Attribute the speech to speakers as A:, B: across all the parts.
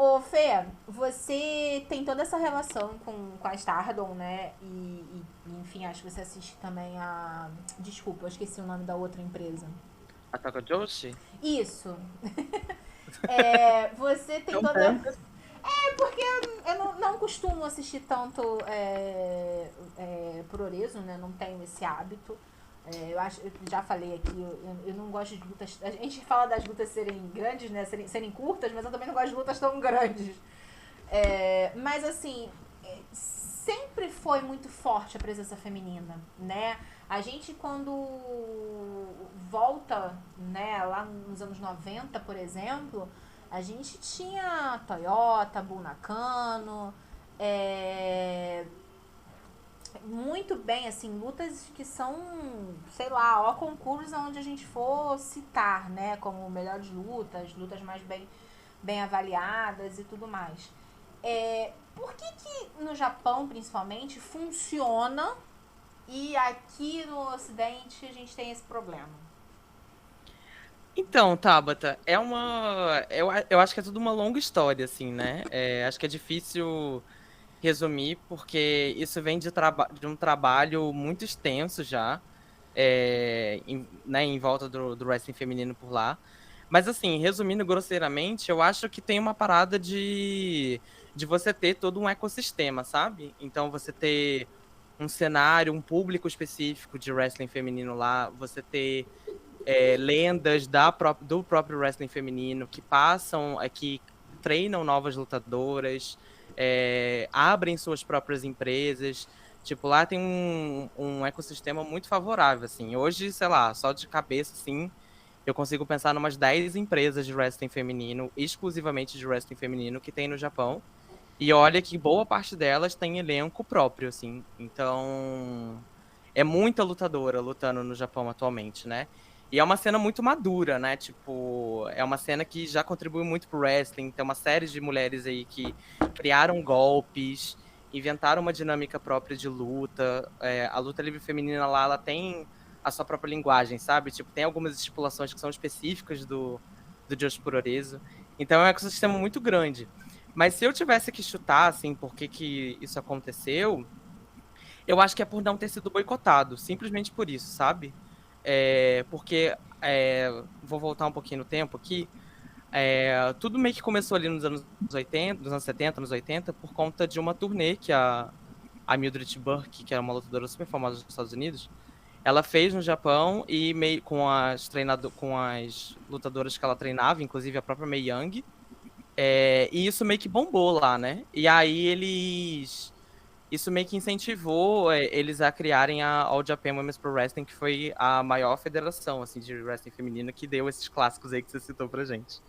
A: Ô, Fê, você tem toda essa relação com a Stardom, né? Enfim, acho que você assiste também a. Desculpa, eu esqueci o nome da outra empresa.
B: A Taka Joshi?
A: Isso. Você tem
B: Não
A: toda.
B: tanto.
A: Porque eu não costumo assistir tanto por Orezo, né? Não tenho esse hábito. Eu já falei aqui, eu não gosto de lutas. A gente fala das lutas serem grandes, né? Serem curtas, mas eu também não gosto de lutas tão grandes. Mas assim, sempre foi muito forte a presença feminina, né? A gente quando volta, né, lá nos anos 90, por exemplo, a gente tinha Toyota, Bull Nakano, é, muito bem, assim, lutas que são, sei lá, ó, concursos onde a gente for citar, né, como melhores lutas, lutas mais bem avaliadas e tudo mais. Por que no Japão, principalmente, funciona e aqui no Ocidente a gente tem esse problema?
B: Então, Tabata, é uma. Eu acho que é tudo uma longa história, assim, né? Acho que é difícil resumir, porque isso vem de um trabalho muito extenso já, né, em volta do wrestling feminino por lá. Mas, assim, resumindo grosseiramente, eu acho que tem uma parada de você ter todo um ecossistema, sabe? Então, você ter um cenário, um público específico de wrestling feminino lá, você ter lendas do próprio wrestling feminino que passam, que treinam novas lutadoras, abrem suas próprias empresas. Tipo, lá tem um ecossistema muito favorável, assim. Hoje, sei lá, só de cabeça, assim, eu consigo pensar em umas 10 empresas de wrestling feminino, exclusivamente de wrestling feminino, que tem no Japão. E olha que boa parte delas tem elenco próprio, assim. Então, é muita lutadora lutando no Japão atualmente, né? E é uma cena muito madura, né? Tipo, é uma cena que já contribui muito pro wrestling. Tem uma série de mulheres aí que criaram golpes, inventaram uma dinâmica própria de luta. A luta livre feminina lá, ela tem a sua própria linguagem, sabe? Tipo, tem algumas estipulações que são específicas do Joshi Puroresu. Então é um ecossistema muito grande. Mas se eu tivesse que chutar, assim, por que que isso aconteceu, eu acho que é por não ter sido boicotado, simplesmente por isso, sabe? Porque, vou voltar um pouquinho no tempo aqui, tudo meio que começou ali nos anos 80, nos anos 70, anos 80, por conta de uma turnê que a Mildred Burke, que era uma lutadora super famosa nos Estados Unidos, ela fez no Japão e meio com as lutadoras que ela treinava, inclusive a própria Mae Young, e isso meio que bombou lá, né? E aí isso meio que incentivou eles a criarem a All Japan Women's Pro Wrestling, que foi a maior federação assim de wrestling feminino que deu esses clássicos aí que você citou pra gente.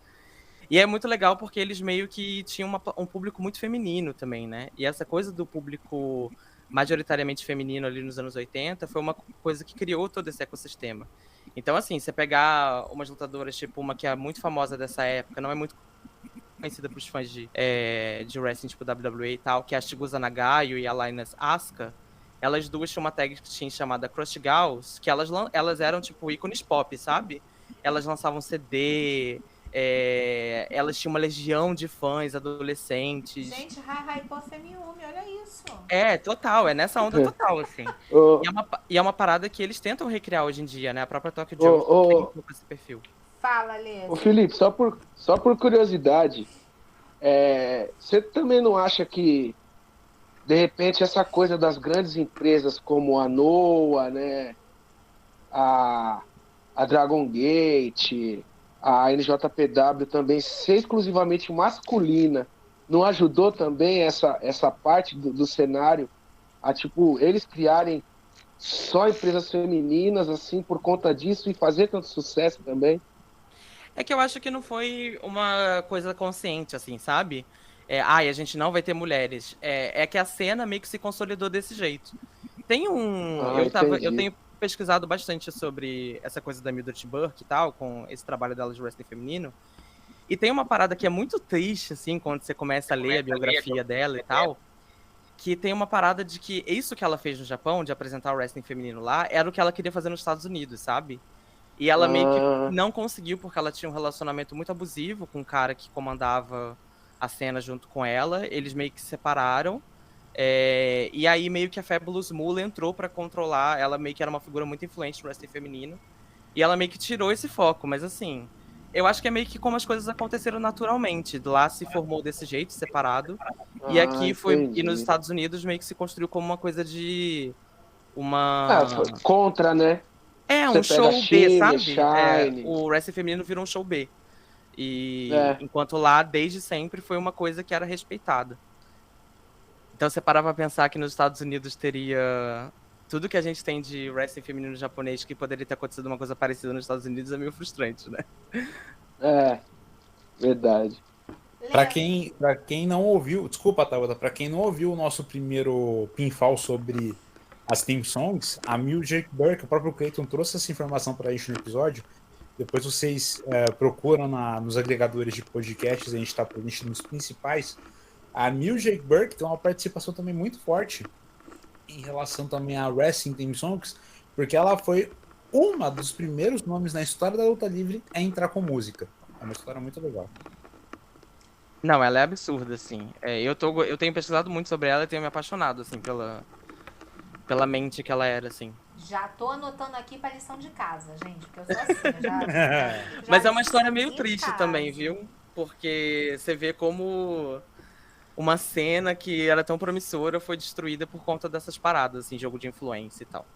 B: E é muito legal porque eles meio que tinham um público muito feminino também, né? E essa coisa do público majoritariamente feminino ali nos anos 80 foi uma coisa que criou todo esse ecossistema. Então, assim, você pegar umas lutadoras, tipo uma que é muito famosa dessa época, não é muito conhecida pros fãs de wrestling, tipo WWE e tal, que é a Chigusa Nagayo e a Linus Asuka, elas duas tinham uma tag team chamada Crush Gals, que elas eram, tipo, ícones pop, sabe? Elas lançavam CD, elas tinham uma legião de fãs adolescentes.
A: Gente, Haha e Pofemiumi, olha isso.
B: Total, é nessa onda total, assim.
C: Ô,
B: E é uma parada que eles tentam recriar hoje em dia, né? A própria Tokyo
C: ô,
B: Joe tem um
C: ô,
B: pouco esse perfil.
A: Fala, Lê.
C: ô, Felipe, só por curiosidade, você também não acha que, de repente, essa coisa das grandes empresas como a Noah, né, a, a Dragon Gate, a NJPW também ser exclusivamente masculina, não ajudou também essa parte do cenário a, tipo, eles criarem só empresas femininas, assim, por conta disso e fazer tanto sucesso também?
B: É que eu acho que não foi uma coisa consciente, assim, sabe? Ai, a gente não vai ter mulheres. É que a cena meio que se consolidou desse jeito. Tem um.
C: Ah,
B: Eu
C: entendi.
B: tenho pesquisado bastante sobre essa coisa da Mildred Burke e tal, com esse trabalho dela de wrestling feminino. E tem uma parada que é muito triste, assim, quando você começa a ler a biografia dela e tal. Que tem uma parada de que isso que ela fez no Japão, de apresentar o wrestling feminino lá, era o que ela queria fazer nos Estados Unidos, sabe? E ela meio que
C: Ah,
B: não conseguiu porque ela tinha um relacionamento muito abusivo com um cara que comandava a cena junto com ela, eles meio que se separaram. E aí meio que a Fabulous Moolah entrou pra controlar, ela meio que era uma figura muito influente no wrestling feminino, e ela meio que tirou esse foco, mas assim, eu acho que é meio que como as coisas aconteceram naturalmente, lá se formou desse jeito, separado, e aqui foi, e nos
C: Entendi.
B: Estados Unidos meio que se construiu como uma coisa de
C: Foi contra, né?
B: um
C: Você pega
B: show B,
C: Shine,
B: sabe?
C: Shine.
B: O wrestling feminino virou um show B. E
C: É.
B: enquanto lá, desde sempre, foi uma coisa que era respeitada. Então você parar pra pensar que nos Estados Unidos teria tudo que a gente tem de wrestling feminino japonês, que poderia ter acontecido uma coisa parecida nos Estados Unidos, é meio frustrante, né?
C: Verdade.
D: Pra quem não ouviu, desculpa, Tabata, pra quem não ouviu o nosso primeiro pinfall sobre as theme songs, a Music Burke, o próprio Clayton trouxe essa informação pra gente no episódio. Depois vocês procuram nos agregadores de podcasts, a gente tá presente nos principais. A Music Burke tem uma participação também muito forte em relação também a wrestling theme songs, porque ela foi uma dos primeiros nomes na história da luta livre a entrar com música. É uma história muito legal.
B: Não, ela é absurda, assim. Eu tenho pesquisado muito sobre ela e tenho me apaixonado, assim, pela mente que ela era, assim.
A: Já tô anotando aqui pra lição de casa, gente, porque eu sou assim, eu já
B: Mas é uma história meio
A: lição de
B: triste
A: casa.
B: também, viu? Porque você vê como uma cena que era tão promissora foi destruída por conta dessas paradas, assim, jogo de influência e tal.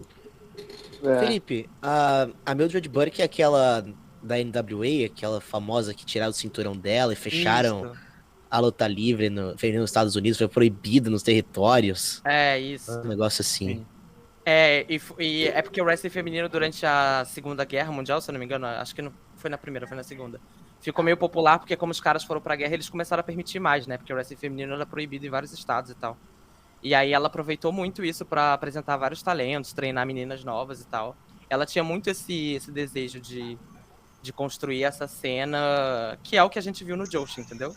E: Felipe, a Mildred Burke é aquela da NWA, aquela famosa que tiraram o cinturão dela e fecharam
B: Isso.
E: a luta livre nos Estados Unidos, foi proibida nos territórios.
B: Isso.
E: Um negócio assim.
B: E é porque o wrestling feminino durante a Segunda Guerra Mundial, se eu não me engano, acho que não foi na primeira, foi na segunda, ficou meio popular porque como os caras foram pra guerra, eles começaram a permitir mais, né? Porque o wrestling feminino era proibido em vários estados e tal. E aí ela aproveitou muito isso pra apresentar vários talentos, treinar meninas novas e tal. Ela tinha muito esse desejo de construir essa cena, que é o que a gente viu no Joshi, entendeu?